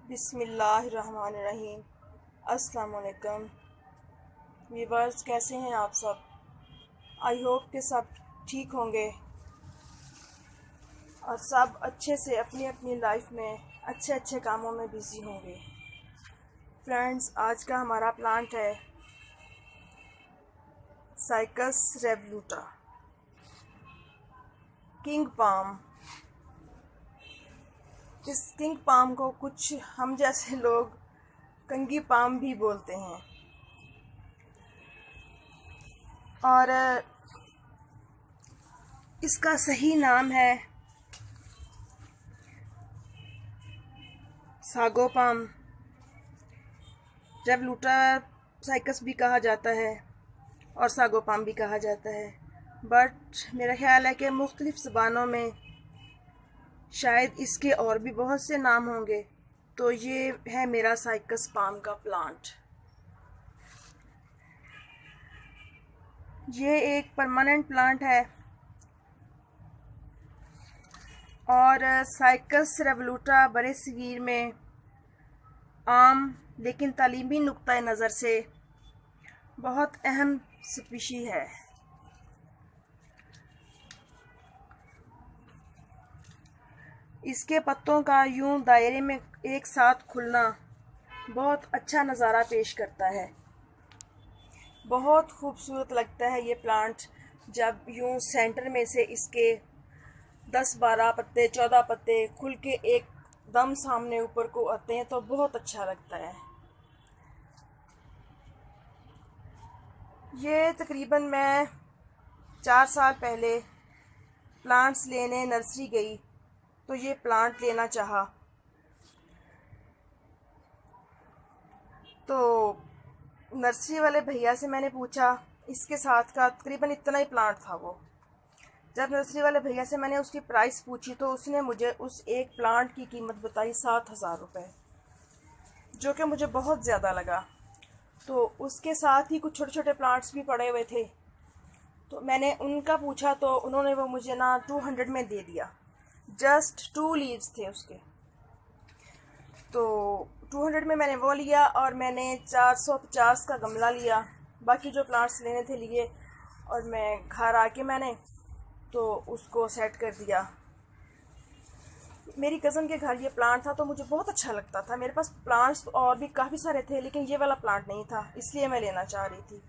बिस्मिल्लाहिर्रहमानिर्रहीम। अस्सलाम वालेकुम व्यूवर्स, कैसे हैं आप सब? आई होप कि सब ठीक होंगे और सब अच्छे से अपनी अपनी लाइफ में अच्छे अच्छे कामों में बिज़ी होंगे। फ्रेंड्स, आज का हमारा प्लांट है साइकस रेवलूटा किंग पाम। इस किंग पाम को कुछ हम जैसे लोग कंगी पाम भी बोलते हैं और इसका सही नाम है सागो पाम। रेवलूटा साइकस भी कहा जाता है और सागो पाम भी कहा जाता है, बट मेरा ख्याल है कि मुख्तलिफ़ ज़बानों में शायद इसके और भी बहुत से नाम होंगे। तो ये है मेरा साइकस पाम का प्लांट। ये एक परमानेंट प्लांट है और साइकस रेवलूटा बरे सगीर में आम लेकिन तालीमी नुक्ता नज़र से बहुत अहम स्पीशी है। इसके पत्तों का यूं दायरे में एक साथ खुलना बहुत अच्छा नज़ारा पेश करता है। बहुत खूबसूरत लगता है ये प्लांट जब यूं सेंटर में से इसके 10-12 पत्ते 14 पत्ते खुल के एक दम सामने ऊपर को आते हैं तो बहुत अच्छा लगता है। ये तकरीबन मैं 4 साल पहले प्लांट्स लेने नर्सरी गई तो ये प्लांट लेना चाहा तो नर्सरी वाले भैया से मैंने पूछा। इसके साथ का तकरीबन इतना ही प्लांट था वो। जब नर्सरी वाले भैया से मैंने उसकी प्राइस पूछी तो उसने मुझे उस एक प्लांट की कीमत बताई 7,000 रुपये, जो कि मुझे बहुत ज़्यादा लगा। तो उसके साथ ही कुछ छोटे छोटे प्लांट्स भी पड़े हुए थे तो मैंने उनका पूछा तो उन्होंने वो मुझे ना 200 में दे दिया। जस्ट 2 लीव्स थे उसके, तो 200 में मैंने वो लिया और मैंने 450 का गमला लिया। बाकी जो प्लांट्स लेने थे लिए और मैं घर आके मैंने तो उसको सेट कर दिया। मेरी कज़न के घर ये प्लांट था तो मुझे बहुत अच्छा लगता था। मेरे पास प्लांट्स और भी काफ़ी सारे थे लेकिन ये वाला प्लांट नहीं था, इसलिए मैं लेना चाह रही थी।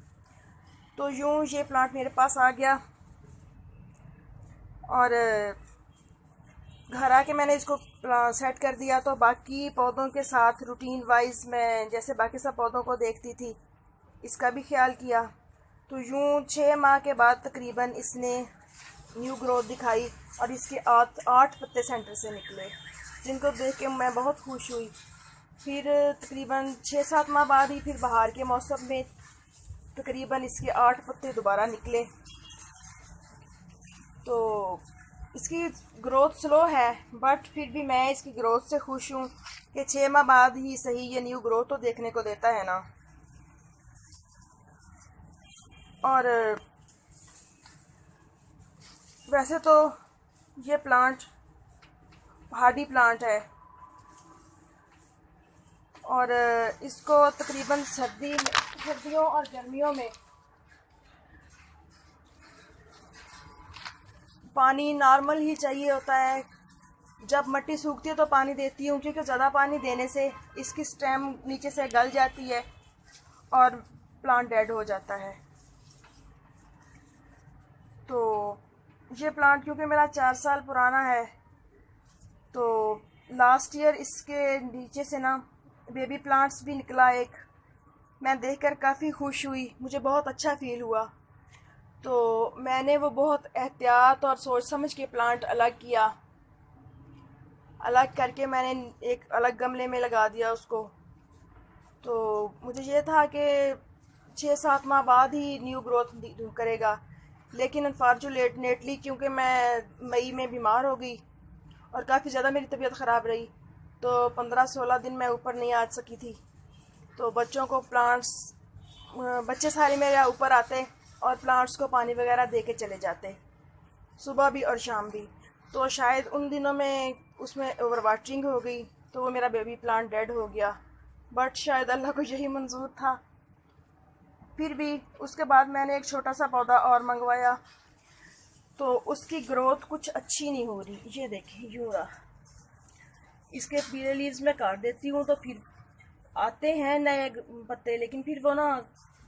तो यूँ ये प्लांट मेरे पास आ गया और घर आके मैंने इसको सेट कर दिया। तो बाकी पौधों के साथ रूटीन वाइज मैं जैसे बाकी सब पौधों को देखती थी इसका भी ख्याल किया। तो यूँ 6 माह के बाद तकरीबन इसने न्यू ग्रोथ दिखाई और इसके 8 पत्ते सेंटर से निकले, जिनको देख के मैं बहुत खुश हुई। फिर तकरीबन 6-7 माह बाद ही फिर बाहर के मौसम में तकरीबन इसके 8 पत्ते दोबारा निकले। तो इसकी ग्रोथ स्लो है बट फिर भी मैं इसकी ग्रोथ से खुश हूँ कि 6 माह बाद ही सही ये न्यू ग्रोथ तो देखने को देता है ना। और वैसे तो ये प्लांट हार्डी प्लांट है और इसको तकरीबन सर्दियों और गर्मियों में पानी नॉर्मल ही चाहिए होता है। जब मिट्टी सूखती है तो पानी देती हूँ क्योंकि ज़्यादा पानी देने से इसकी स्टेम नीचे से गल जाती है और प्लांट डेड हो जाता है। तो ये प्लांट क्योंकि मेरा 4 साल पुराना है तो लास्ट ईयर इसके नीचे से ना बेबी प्लांट्स भी निकला एक। मैं देखकर काफ़ी खुश हुई, मुझे बहुत अच्छा फील हुआ। तो मैंने वो बहुत एहतियात और सोच समझ के प्लांट अलग किया। अलग करके मैंने एक अलग गमले में लगा दिया उसको। तो मुझे ये था कि 6-7 माह बाद ही न्यू ग्रोथ करेगा, लेकिन अनफॉर्चुनेटली क्योंकि मैं मई में बीमार हो गई और काफ़ी ज़्यादा मेरी तबीयत ख़राब रही तो 15-16 दिन मैं ऊपर नहीं आ सकी थी। तो बच्चों को बच्चे सारे मेरे ऊपर आते और प्लांट्स को पानी वगैरह दे के चले जाते, सुबह भी और शाम भी। तो शायद उन दिनों में उसमें ओवर वाटरिंग हो गई तो वो मेरा बेबी प्लांट डेड हो गया, बट शायद अल्लाह को यही मंजूर था। फिर भी उसके बाद मैंने एक छोटा सा पौधा और मंगवाया, तो उसकी ग्रोथ कुछ अच्छी नहीं हो रही। ये देखें, यूँ रहा। इसके पीले लीव्स मैं काट देती हूँ तो फिर आते हैं नए पत्ते, लेकिन फिर वो ना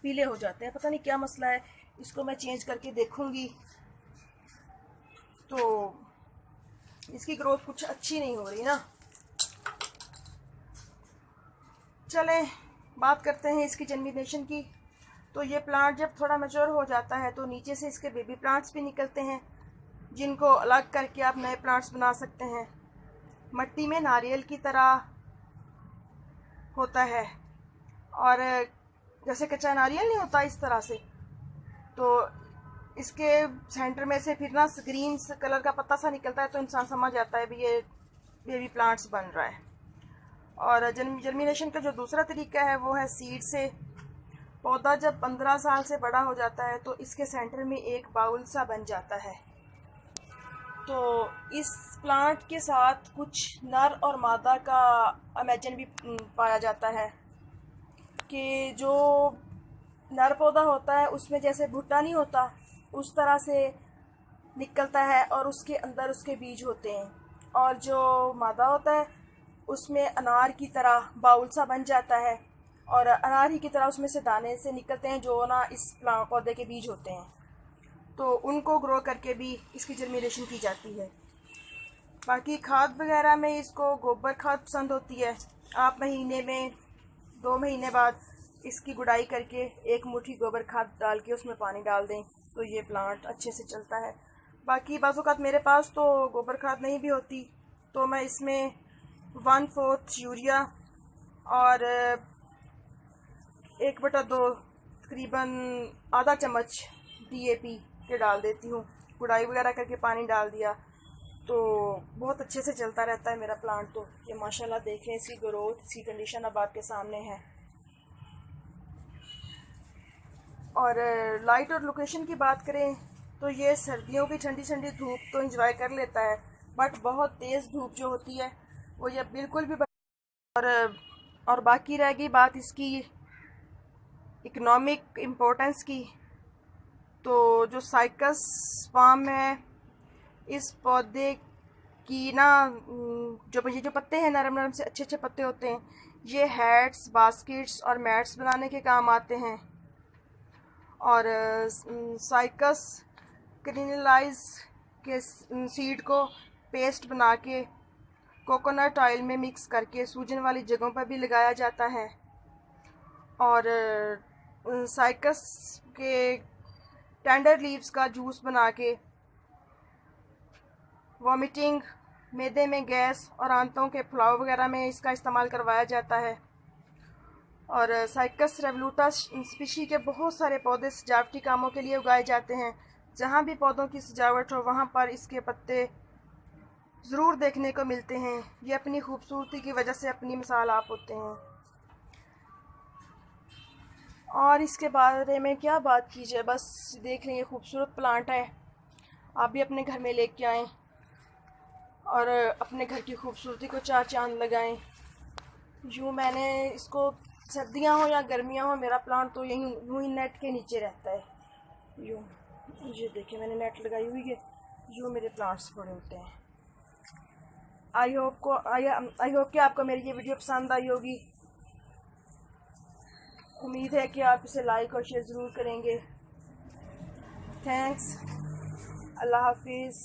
पीले हो जाते हैं, पता नहीं क्या मसला है। इसको मैं चेंज करके देखूँगी। तो इसकी ग्रोथ कुछ अच्छी नहीं हो रही ना। चलें बात करते हैं इसकी जर्मिनेशन की। तो ये प्लांट जब थोड़ा मैच्योर हो जाता है तो नीचे से इसके बेबी प्लांट्स भी निकलते हैं, जिनको अलग करके आप नए प्लांट्स बना सकते हैं। मिट्टी में नारियल की तरह होता है, और जैसे कच्चा नारियल नहीं होता इस तरह से, तो इसके सेंटर में से फिर ना ग्रीन कलर का पत्ता सा निकलता है, तो इंसान समझ जाता है भी ये बेबी प्लांट्स बन रहा है। और जर्मिनेशन का जो दूसरा तरीका है वो है सीड से। पौधा जब 15 साल से बड़ा हो जाता है तो इसके सेंटर में एक बाउल सा बन जाता है। तो इस प्लांट के साथ कुछ नर और मादा का अमेजन भी पाया जाता है कि जो नर पौधा होता है उसमें जैसे भुट्टा नहीं होता उस तरह से निकलता है, और उसके अंदर उसके बीज होते हैं। और जो मादा होता है उसमें अनार की तरह बाउल सा बन जाता है, और अनार ही की तरह उसमें से दाने से निकलते हैं जो ना इस पौधे के बीज होते हैं। तो उनको ग्रो करके भी इसकी जर्मिनेशन की जाती है। बाकी खाद वगैरह में इसको गोबर खाद पसंद होती है। आप महीने में 2 महीने बाद इसकी गुड़ाई करके 1 मुट्ठी गोबर खाद डाल के उसमें पानी डाल दें तो ये प्लांट अच्छे से चलता है। बाकी बाज़ मेरे पास तो गोबर खाद नहीं भी होती, तो मैं इसमें 1/4 यूरिया और 1/2 तकरीबन आधा चम्मच DAP के डाल देती हूँ। गुड़ाई वगैरह करके पानी डाल दिया तो बहुत अच्छे से चलता रहता है मेरा प्लांट। तो ये माशाल्लाह देखें इसकी ग्रोथ, इसकी कंडीशन अब आपके सामने है। और लाइट और लोकेशन की बात करें तो ये सर्दियों की ठंडी ठंडी धूप तो एंजॉय कर लेता है, बट बहुत तेज़ धूप जो होती है वो ये बिल्कुल भी और बाकी रह गई बात इसकी इकोनॉमिक इम्पोर्टेंस की। तो जो साइकस फार्म है, इस पौधे की ना ये जो पत्ते हैं नरम नरम से अच्छे अच्छे पत्ते होते हैं, ये हैट्स, बास्केट्स और मैट्स बनाने के काम आते हैं। और साइकस क्रिनलाइज के सीड को पेस्ट बना के कोकोनट ऑयल में मिक्स करके सूजन वाली जगहों पर भी लगाया जाता है। और साइकस के टेंडर लीव्स का जूस बना के वॉमिटिंग, मैदे में गैस और आंतों के फुलाव वगैरह में इसका इस्तेमाल करवाया जाता है। और साइकस रेवलूटा स्पीशी के बहुत सारे पौधे सजावटी कामों के लिए उगाए जाते हैं। जहाँ भी पौधों की सजावट हो वहाँ पर इसके पत्ते ज़रूर देखने को मिलते हैं। ये अपनी खूबसूरती की वजह से अपनी मिसाल आप होते हैं। और इसके बारे में क्या बात की जाए, बस देख लें, ये खूबसूरत प्लांट है। आप भी अपने घर में लेके आएँ और अपने घर की खूबसूरती को 4 चांद लगाएं। यूँ मैंने इसको सर्दियाँ हो या गर्मियाँ हो, मेरा प्लांट तो यूँ ही नेट के नीचे रहता है। यूँ ये देखिए मैंने नेट लगाई हुई है, यूँ मेरे प्लांट्स बड़े होते हैं। आई होप कि आपको मेरी ये वीडियो पसंद आई होगी। उम्मीद है कि आप इसे लाइक और शेयर ज़रूर करेंगे। थैंक्स, अल्लाह हाफिज़।